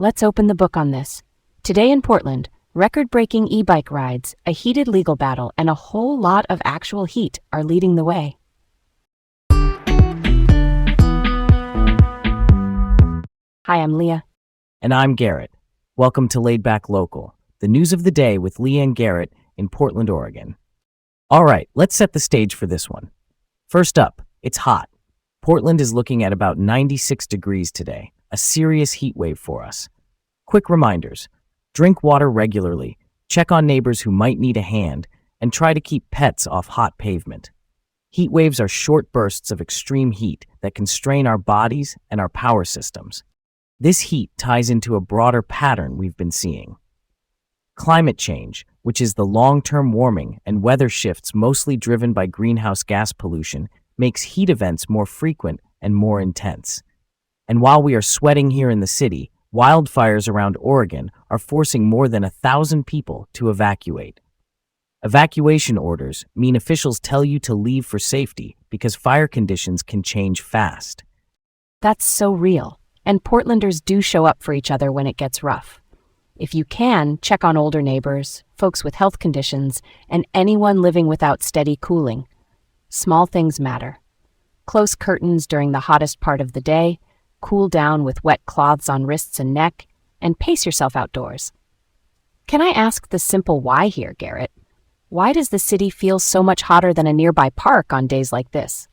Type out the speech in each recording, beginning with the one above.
Let's open the book on this. Today in Portland, record-breaking e-bike rides, a heated legal battle, and a whole lot of actual heat are leading the way. Hi, I'm Leah. And I'm Garrett. Welcome to Laid Back Local, the news of the day with Leah and Garrett in Portland, Oregon. All right, let's set the stage for this one. First up, it's hot. Portland is looking at about 96 degrees today, a serious heat wave for us. Quick reminders: drink water regularly, check on neighbors who might need a hand, and try to keep pets off hot pavement. Heat waves are short bursts of extreme heat that can strain our bodies and our power systems. This heat ties into a broader pattern we've been seeing. Climate change, which is the long-term warming and weather shifts mostly driven by greenhouse gas pollution, makes heat events more frequent and more intense. And while we are sweating here in the city, wildfires around Oregon are forcing more than 1,000 people to evacuate. Evacuation orders mean officials tell you to leave for safety because fire conditions can change fast. That's so real, and Portlanders do show up for each other when it gets rough. If you can, check on older neighbors, folks with health conditions, and anyone living without steady cooling. Small things matter. Close curtains during the hottest part of the day, cool down with wet cloths on wrists and neck, and pace yourself outdoors. Can I ask the simple why here, Garrett? Why does the city feel so much hotter than a nearby park on days like this?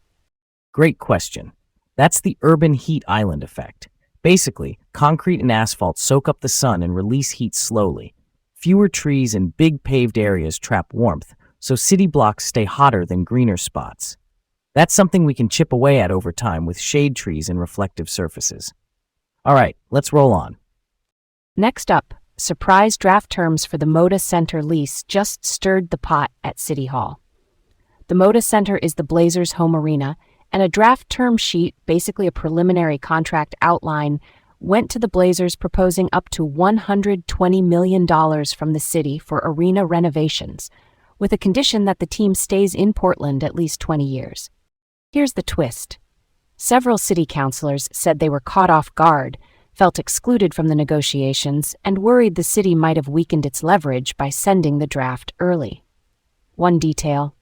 Great question. That's the urban heat island effect. Basically, concrete and asphalt soak up the sun and release heat slowly. Fewer trees and big paved areas trap warmth, so city blocks stay hotter than greener spots. That's something we can chip away at over time with shade trees and reflective surfaces. All right, let's roll on. Next up, surprise draft terms for the Moda Center lease just stirred the pot at City Hall. The Moda Center is the Blazers' home arena, and a draft term sheet, basically a preliminary contract outline, went to the Blazers proposing up to $120 million from the city for arena renovations, with a condition that the team stays in Portland at least 20 years. Here's the twist. Several city councilors said they were caught off guard, felt excluded from the negotiations, and worried the city might have weakened its leverage by sending the draft early. One detail: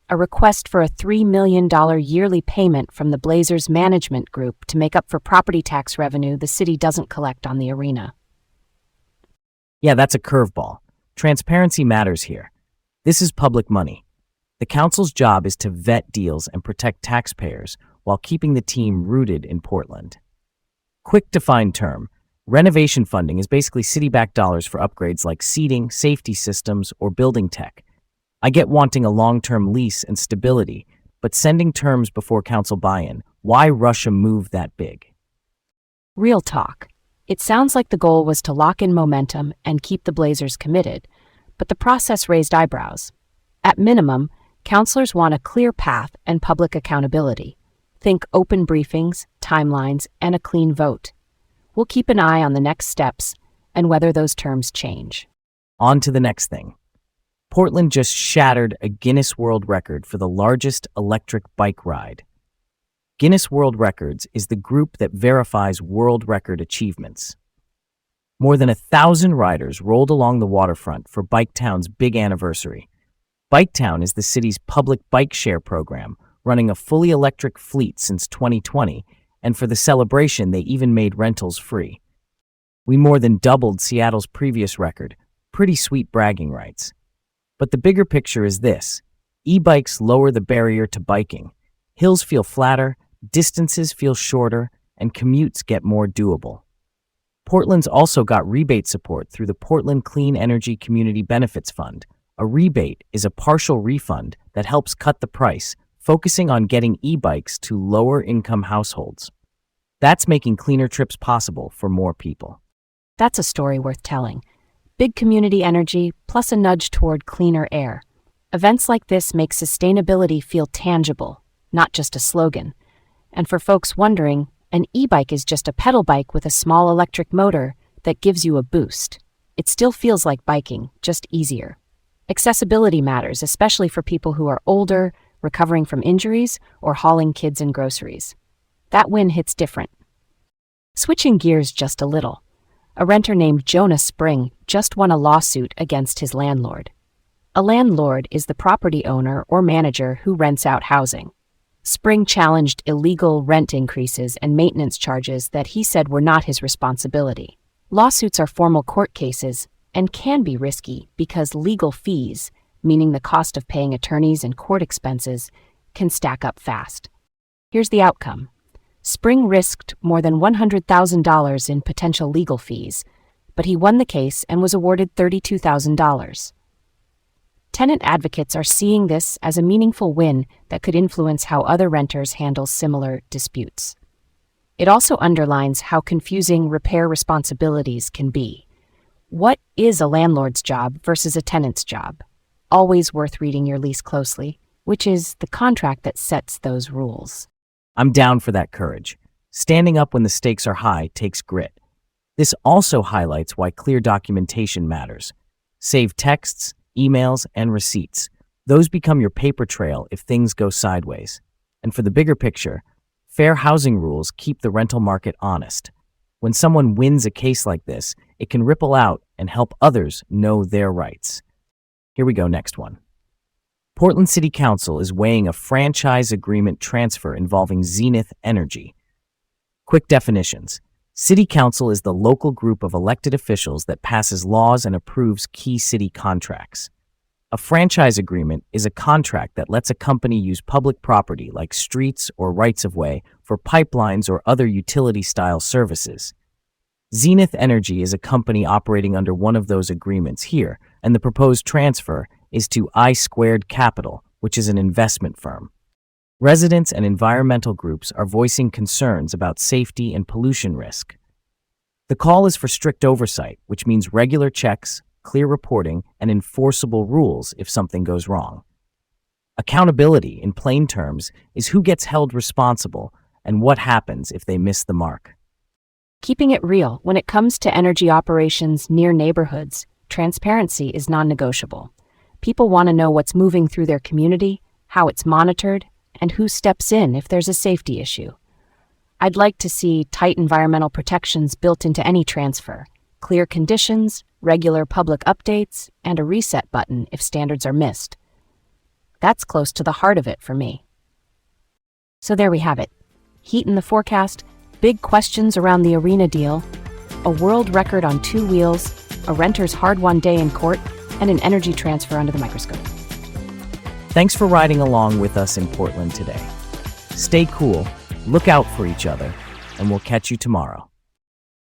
a request for a $3 million yearly payment from the Blazers management group to make up for property tax revenue the city doesn't collect on the arena. Yeah, that's a curveball. Transparency matters here. This is public money. The council's job is to vet deals and protect taxpayers while keeping the team rooted in Portland. Quick defined term: renovation funding is basically city-backed dollars for upgrades like seating, safety systems, or building tech. I get wanting a long-term lease and stability, but sending terms before council buy-in, why rush a move that big? Real talk. It sounds like the goal was to lock in momentum and keep the Blazers committed, but the process raised eyebrows. At minimum, councilors want a clear path and public accountability. Think open briefings, timelines, and a clean vote. We'll keep an eye on the next steps and whether those terms change. On to the next thing. Portland just shattered a Guinness World Record for the largest electric bike ride. Guinness World Records is the group that verifies world record achievements. More than 1,000 riders rolled along the waterfront for Biketown's big anniversary. Biketown is the city's public bike share program, running a fully electric fleet since 2020, and for the celebration they even made rentals free. We more than doubled Seattle's previous record. Pretty sweet bragging rights. But the bigger picture is this: e-bikes lower the barrier to biking. Hills feel flatter, distances feel shorter, and commutes get more doable. Portland's also got rebate support through the Portland Clean Energy Community Benefits Fund. A rebate is a partial refund that helps cut the price, focusing on getting e-bikes to lower-income households. That's making cleaner trips possible for more people. That's a story worth telling. Big community energy, plus a nudge toward cleaner air. Events like this make sustainability feel tangible, not just a slogan. And for folks wondering, an e-bike is just a pedal bike with a small electric motor that gives you a boost. It still feels like biking, just easier. Accessibility matters, especially for people who are older, recovering from injuries, or hauling kids and groceries. That win hits different. Switching gears just a little. A renter named Jonah Spring just won a lawsuit against his landlord. A landlord is the property owner or manager who rents out housing. Spring challenged illegal rent increases and maintenance charges that he said were not his responsibility. Lawsuits are formal court cases and can be risky because legal fees, meaning the cost of paying attorneys and court expenses, can stack up fast. Here's the outcome. Spring risked more than $100,000 in potential legal fees, but he won the case and was awarded $32,000. Tenant advocates are seeing this as a meaningful win that could influence how other renters handle similar disputes. It also underlines how confusing repair responsibilities can be. What is a landlord's job versus a tenant's job? Always worth reading your lease closely, which is the contract that sets those rules. I'm down for that courage. Standing up when the stakes are high takes grit. This also highlights why clear documentation matters. Save texts, emails, and receipts. Those become your paper trail if things go sideways. And for the bigger picture, fair housing rules keep the rental market honest. When someone wins a case like this, it can ripple out and help others know their rights. Here we go, next one. Portland City Council is weighing a franchise agreement transfer involving Zenith Energy. Quick definitions. City Council is the local group of elected officials that passes laws and approves key city contracts. A franchise agreement is a contract that lets a company use public property like streets or rights-of-way for pipelines or other utility-style services. Zenith Energy is a company operating under one of those agreements here, and the proposed transfer is to I Squared Capital, which is an investment firm. Residents and environmental groups are voicing concerns about safety and pollution risk. The call is for strict oversight, which means regular checks, clear reporting, and enforceable rules if something goes wrong. Accountability, in plain terms, is who gets held responsible and what happens if they miss the mark. Keeping it real when it comes to energy operations near neighborhoods, transparency is non-negotiable. People want to know what's moving through their community, how it's monitored, and who steps in if there's a safety issue. I'd like to see tight environmental protections built into any transfer, clear conditions, regular public updates, and a reset button if standards are missed. That's close to the heart of it for me. So there we have it. Heat in the forecast, big questions around the arena deal, a world record on 2 wheels, a renter's hard-won day in court, and an energy transfer under the microscope. Thanks for riding along with us in Portland today. Stay cool, look out for each other, and we'll catch you tomorrow.